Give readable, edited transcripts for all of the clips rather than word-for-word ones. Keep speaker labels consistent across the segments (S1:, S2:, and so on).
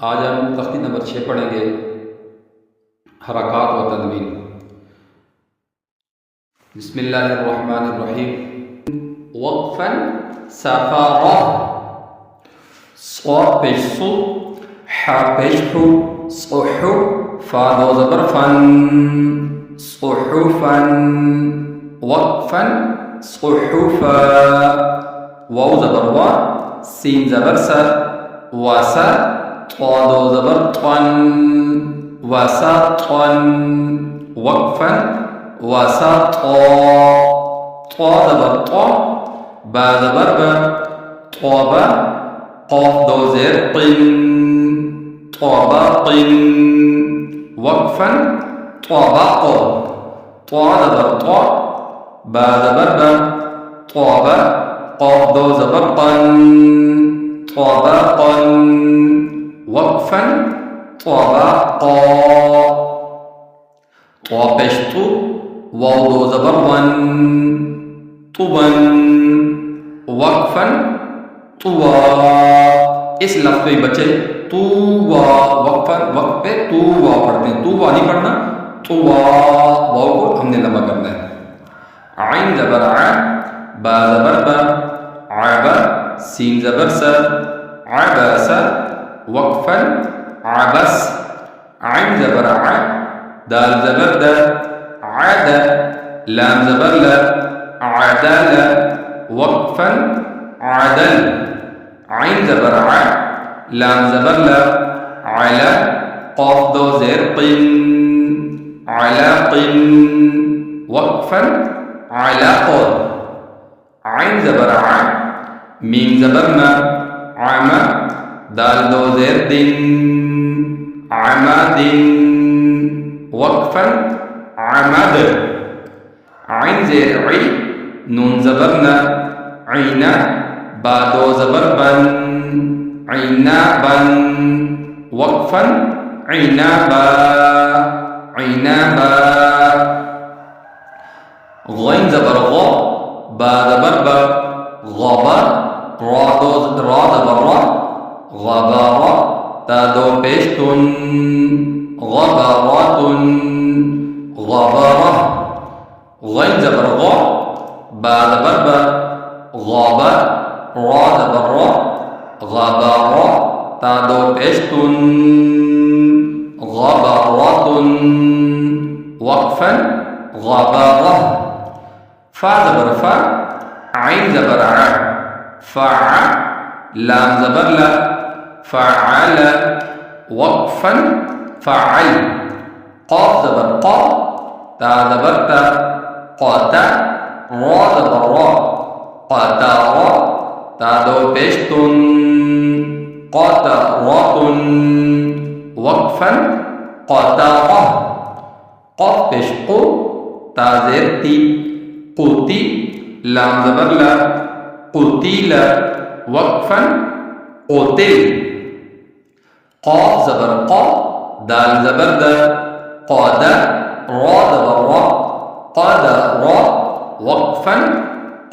S1: आज हम तख्ती नंबर 6 पढ़ेंगे, हरकात व तनवीन। बिस्मिल्लाहिर्रहमानिर्रहीम। वक़्फ़न सफ़रा, स पेश सु, ह पेश हु, सुहु, फा दो ज़बर फन, सुहुफन। वक़्फ़न सुहुफा, वाव ज़बर वा, सीन ज़बर स, वसा, त्वा दो ज़बर त्वन, वसतन। वक़्फ़न वसत, त्वा ज़बर त्वा, बा ज़बर ब, त्वबा, क़ाफ़ दो ज़ेर क़िन, त्वबक़िन। वक़्फ़न त्वबक़, त्वा ज़बर त्वा, बा ज़बर ब, त्वबा, क़ाफ़ दो ज़बर क़न, त्वबक़न। वक़्फ़न त्वबक़, त्वा पेश तु, वाव दो ज़बर वन, तुवन। वक़्फ़न तुवा, इस लफ्ज़ पे बच्चे तुवा, वक़्फ़न वक़्फ़ पे तुवा पढ़ते हैं, तुवा नहीं पढ़ना, तुवा, वाव को हमने लंबा करना है। आइन ज़बर आ, बा ज़बर बा, आबा, सीन ज़बर स, आबस। वक़्फ़न आबस, आइन ज़बर आ, दाल ज़बर द, आद, लाम ज़बर ल, आदल। वक़्फ़न आदल, आइन ज़बर आ, लाम ज़बर ल, आला, क़ाफ़ दो ज़ेर क़िन, आलाक़िन। वक़्फ़न आलाक़, आइन ज़बर आ, मीम ज़बर म, आमा, दाल दो ज़ेर दिन, आमादिन। वक़्फ़न आमद, आइन ज़ेर ई, नून ज़बर न, ईना, बा दो ज़बर बन, ईनाबन। वक़्फ़न ईनाबा, ईनाबा। ग़ैन ज़बर ग़, बा ज़बर ब, ग़बा, रा ज़बर रा, ग़बरा, ता दो पेश तुन, ग़बरतुन। ग़बरा, ग़ैन ज़बर ग़, बा ज़बर ब, ग़बा, रा ज़बर रा, ग़बरा, ता दो पेश तुन, ग़बरतुन। वक़्फ़न ग़बरा, फा ज़बर फा, आइन ज़बर आ, फ़ा, लाम ज़बर ला, फ़अल। वक़्फ़न फ़अल, क़ाफ़ ज़बर क़ा, ता ज़बर ता, क़ता, रा ज़बर रा, क़तरा, ता दो पेश तुन, क़तरतुन। वक़्फ़न क़तरा, क़ाफ़ पेश क़ु, ता ज़ेर ती, क़ुती, लाम ज़बर ला, क़ुतीला। वक़्फ़न क़ुतिल, क़ाफ़ ज़बर क़ा, दाल ज़बर द, क़द, रा ज़बर रा, क़दरा। वक़्फ़न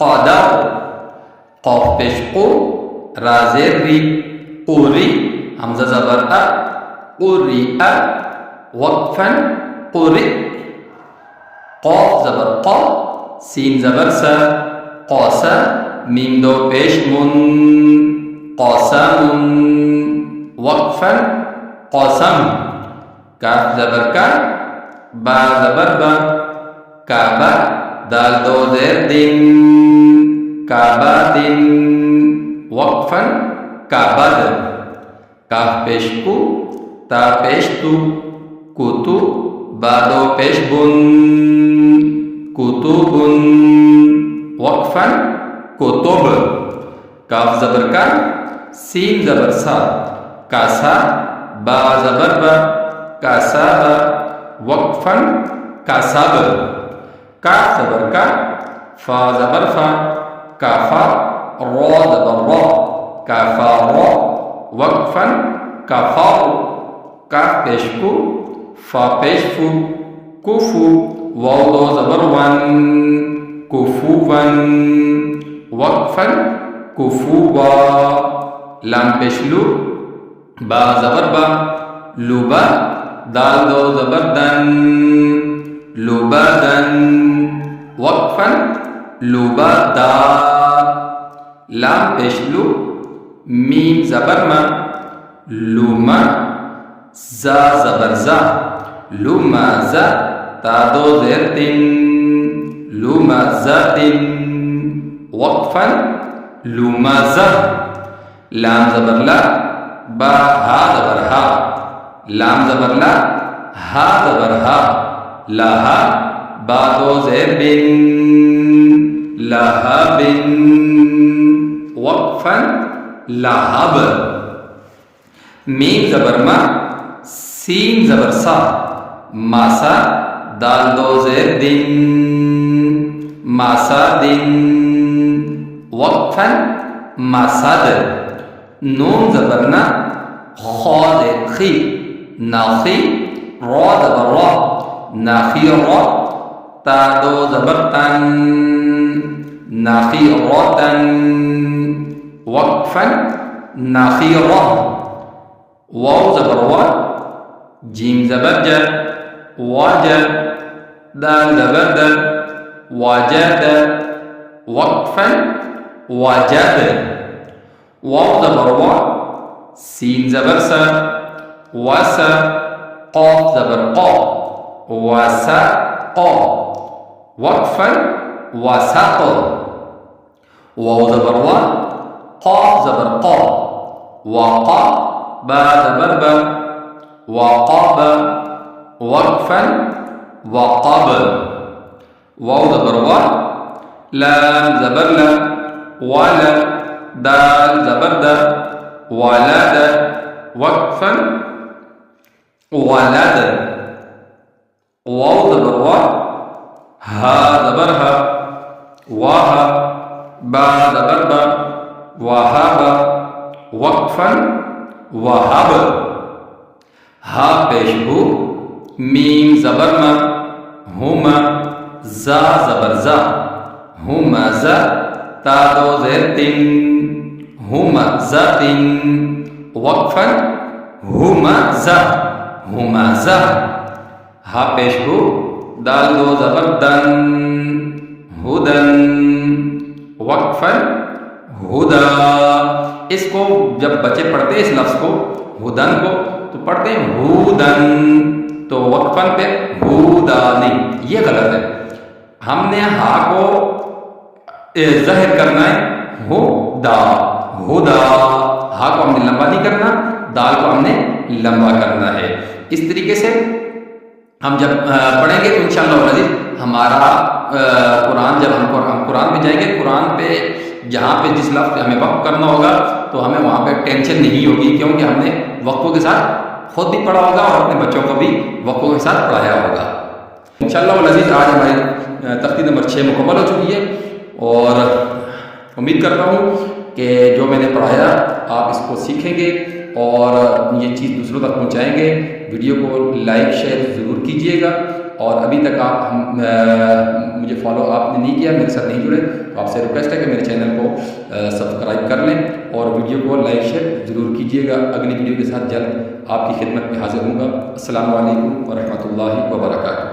S1: क़दर, क़ाफ़ पेश क़ु, रा ज़ेर री, क़ुरी, हमज़ा ज़बर अ, क़ुरिअ। वक़्फ़न क़ुरि, क़ाफ़ ज़बर क़ा, सीन ज़बर स, क़ास, मीम दो पेश मुन, क़समुन। वक़्फ़न क़सम, काफ ज़बर का, बा ज़बर बा, काबा, दाल दो ज़ेर दिन, काबादिन। वक़्फ़न काबद, काफ पेश कु, ता पेश तु, कुतु, बा दो पेश बुन, कुतुबुन। वक़्फ़न कुतुब, काफ ज़बर का, सीन ज़बर सा, कासा, बा ज़बर बा, कासाब। वक़्फ़न कासाब, काफ ज़बर का, फा ज़बर फा, काफा, रा ज़बर रा, काफारा। वक़्फ़न काफार, काफ पेश कु, फा पेश फु, कुफु, वाव दो ज़बर वन, कुफुवन। वक़्फ़न कुफुवा, लाम पेश लु, बा ज़बर बा, लुबा, दाल दो ज़बर दन, लुबदन, वक्फन, लुबदा, लाम पेश लू, मीम ज़बर मा, लुमा, जा ज़बर जा, लुमाज़ा, ता दो ज़ेर तिन, लुमाज़ातिन, वक्फन, लुमाज़ा, लाम ज़बर ला, बा हा ज़बर हा, लाम ज़बर ला, हा ज़बर हा, लाहा, बा दो ज़ेर बिन, लहाबिन, वक्फन, लहब, मीम ज़बर मा, सीन ज़बर सा, मासा, दाल दो ज़ेर दिन, मासा दिन, वक्फन, मासाद, नून ज़बर ना, खा ज़ेर खी, नाखी, रा ज़बर रा, नाखी रा, ता दो ज़बर तन, नाखी रतन, वक्फन, नाखी रा, वाव ज़बर वा, जीम ज़बर जा, वाजा, दाल ज़बर दा, वाजद, वक्फन, वाजद, वाव ज़बर वा, सीन ज़बर सा, वासा, क़ाफ ज़बर क़ा, वासा क़ा, वक्फन, वासक़, वाव ज़बर वा, क़ाफ ज़बर क़ा, वाक़ा, बा ज़बर बा, वाक़ब, वक्फन, वक़ब, वाव ज़बर वा, लाम ज़बर ला, वाला, दाल ज़बर दा, वालद, वक्फन, वालद, वाव ज़बर वा, हा ज़बर हा, वाह, बा ज़बर बा, वाहब, वक्फन, वहब, हा पेश हु, मीम ज़बर मा, हुमा, जा ज़बर जा, हुमज़ा, ता दो ज़ेर तिन, हुमज़तिन, वक्फन, हुमज़ा, हुमज़ा, हा पेश हु, दाल दो ज़बर दन, हुदन, वक्फन, हुदा। इसको जब बच्चे पढ़ते हैं इस लफ्ज़ को, हुदन को, तो पढ़ते हैं हुदन, तो वक्फन पे हुदा नहीं, ये गलत है। हमने हा को ज़ाहिर करना है, हुदा, हुदा, हा को हमने लंबा नहीं करना, दाल को हमने लंबा करना है। इस तरीके से हम जब पढ़ेंगे तो इंशाअल्लाह अज़ीज़ हमारा कुरान, जब हम कुरान पे जाएंगे, कुरान पे जहाँ पे जिस लफ्ज़ पे हमें वक्फ करना होगा तो हमें वहाँ पे टेंशन नहीं होगी, क्योंकि हमने वक्फ़ों के साथ खुद भी पढ़ा होगा और अपने बच्चों को भी वक्फ़ों के साथ पढ़ाया होगा। इंशाअल्लाह अज़ीज़ आज हमारी तख्ती नंबर 6 मुकम्मल हो चुकी है और उम्मीद करता हूँ कि जो मैंने पढ़ाया आप इसको सीखेंगे और ये चीज़ दूसरों तक पहुँचाएँगे। वीडियो को लाइक शेयर ज़रूर कीजिएगा और अभी तक आप मुझे फॉलो आपने नहीं किया, मेरे साथ नहीं जुड़े, तो आपसे रिक्वेस्ट है कि मेरे चैनल को सब्सक्राइब कर लें और वीडियो को लाइक शेयर ज़रूर कीजिएगा। अगली वीडियो के साथ जल्द आपकी खिदमत में हाजिर हूँगा। अस्सलामु अलैकुम व रहमतुल्लाहि व बरकातुहू।